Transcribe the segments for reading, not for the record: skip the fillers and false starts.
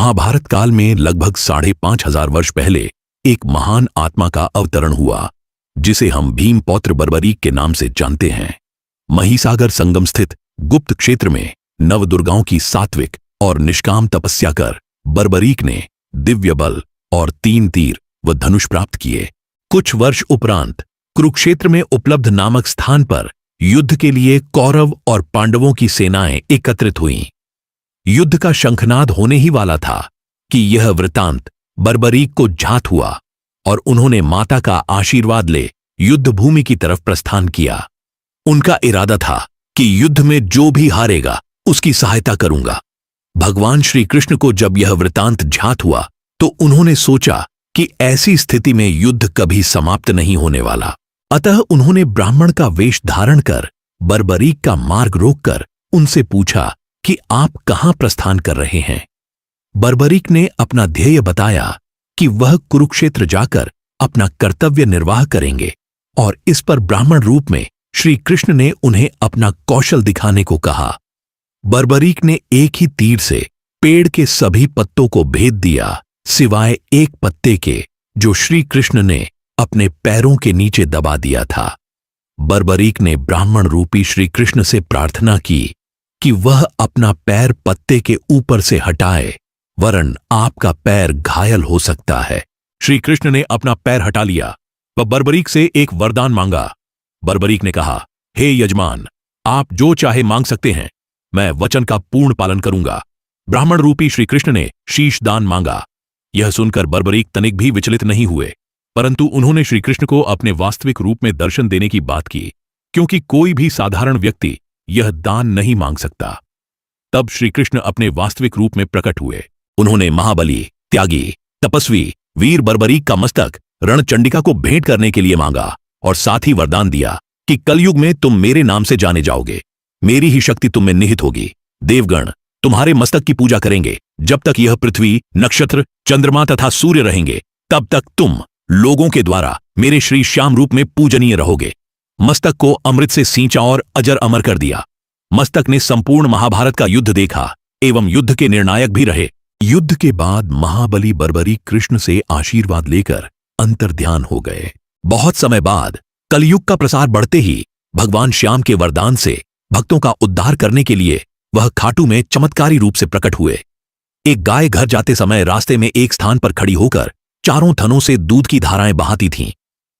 महाभारत काल में लगभग 5,500 वर्ष पहले एक महान आत्मा का अवतरण हुआ, जिसे हम भीम पौत्र बर्बरीक के नाम से जानते हैं। महिसागर संगम स्थित गुप्त क्षेत्र में नवदुर्गाओं की सात्विक और निष्काम तपस्या कर बर्बरीक ने दिव्य बल और 3 तीर व धनुष प्राप्त किए। कुछ वर्ष उपरांत कुरुक्षेत्र में उपलब्ध नामक स्थान पर युद्ध के लिए कौरव और पांडवों की सेनाएं एकत्रित हुईं। युद्ध का शंखनाद होने ही वाला था कि यह वृतांत बर्बरीक को ज्ञात हुआ और उन्होंने माता का आशीर्वाद ले युद्ध भूमि की तरफ प्रस्थान किया। उनका इरादा था कि युद्ध में जो भी हारेगा उसकी सहायता करूंगा। भगवान श्री कृष्ण को जब यह वृतांत ज्ञात हुआ तो उन्होंने सोचा कि ऐसी स्थिति में युद्ध कभी समाप्त नहीं होने वाला। अतः उन्होंने ब्राह्मण का वेश धारण कर बर्बरीक का मार्ग रोककर उनसे पूछा कि आप कहां प्रस्थान कर रहे हैं। बर्बरीक ने अपना ध्येय बताया कि वह कुरुक्षेत्र जाकर अपना कर्तव्य निर्वाह करेंगे और इस पर ब्राह्मण रूप में श्री कृष्ण ने उन्हें अपना कौशल दिखाने को कहा। बर्बरीक ने एक ही तीर से पेड़ के सभी पत्तों को भेद दिया, सिवाय एक पत्ते के जो श्री कृष्ण ने अपने पैरों के नीचे दबा दिया था। बर्बरीक ने ब्राह्मण रूपी श्री कृष्ण से प्रार्थना की कि वह अपना पैर पत्ते के ऊपर से हटाए, वरन आपका पैर घायल हो सकता है। श्री कृष्ण ने अपना पैर हटा लिया व बर्बरीक से एक वरदान मांगा। बर्बरीक ने कहा, हे यजमान, आप जो चाहे मांग सकते हैं, मैं वचन का पूर्ण पालन करूंगा। ब्राह्मण रूपी श्री कृष्ण ने शीश दान मांगा। यह सुनकर बर्बरीक तनिक भी विचलित नहीं हुए, परंतु उन्होंने श्री कृष्ण को अपने वास्तविक रूप में दर्शन देने की बात की, क्योंकि कोई भी साधारण व्यक्ति यह दान नहीं मांग सकता। तब श्री कृष्ण अपने वास्तविक रूप में प्रकट हुए। उन्होंने महाबली, त्यागी, तपस्वी वीर बर्बरीक का मस्तक रणचंडिका को भेंट करने के लिए मांगा और साथ ही वरदान दिया कि कलयुग में तुम मेरे नाम से जाने जाओगे, मेरी ही शक्ति तुम में निहित होगी। देवगण तुम्हारे मस्तक की पूजा करेंगे। जब तक यह पृथ्वी, नक्षत्र, चंद्रमा तथा सूर्य रहेंगे, तब तक तुम लोगों के द्वारा मेरे श्री श्याम रूप में पूजनीय रहोगे। मस्तक को अमृत से सींचा और अजर अमर कर दिया। मस्तक ने संपूर्ण महाभारत का युद्ध देखा एवं युद्ध के निर्णायक भी रहे। युद्ध के बाद महाबली बर्बरीक कृष्ण से आशीर्वाद लेकर अंतर्ध्यान हो गए। बहुत समय बाद कलयुग का प्रसार बढ़ते ही भगवान श्याम के वरदान से भक्तों का उद्धार करने के लिए वह खाटू में चमत्कारी रूप से प्रकट हुए। एक गाय घर जाते समय रास्ते में एक स्थान पर खड़ी होकर चारों थनों से दूध की धाराएं बहाती थीं।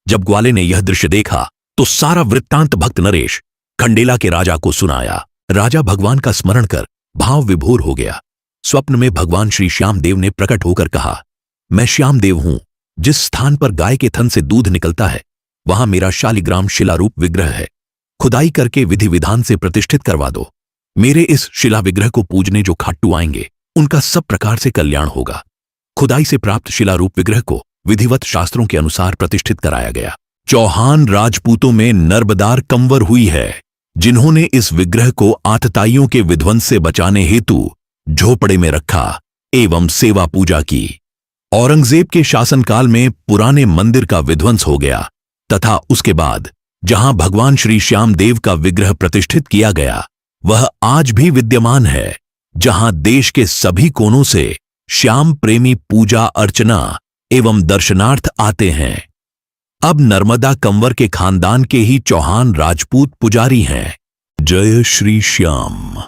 जब ग्वाले ने यह दृश्य देखा तो सारा वृत्तांत भक्त नरेश खंडेला के राजा को सुनाया। राजा भगवान का स्मरण कर भाव विभोर हो गया। स्वप्न में भगवान श्री श्याम देव ने प्रकट होकर कहा, मैं श्याम देव हूं। जिस स्थान पर गाय के थन से दूध निकलता है वहां मेरा शालिग्राम शिलारूप विग्रह है। खुदाई करके विधि विधान से प्रतिष्ठित करवा दो। मेरे इस शिला विग्रह को पूजने जो खाटू आएंगे उनका सब प्रकार से कल्याण होगा। खुदाई से प्राप्त शिलारूप विग्रह को विधिवत शास्त्रों के अनुसार प्रतिष्ठित कराया गया। चौहान राजपूतों में नर्बदार कंवर हुई है, जिन्होंने इस विग्रह को आतताइयों के विध्वंस से बचाने हेतु झोपड़े में रखा एवं सेवा पूजा की। औरंगजेब के शासनकाल में पुराने मंदिर का विध्वंस हो गया तथा उसके बाद जहां भगवान श्री श्याम देव का विग्रह प्रतिष्ठित किया गया वह आज भी विद्यमान है, जहां देश के सभी कोनों से श्याम प्रेमी पूजा अर्चना एवं दर्शनार्थ आते हैं। अब नर्मदा कंवर के खानदान के ही चौहान राजपूत पुजारी हैं। जय श्री श्याम।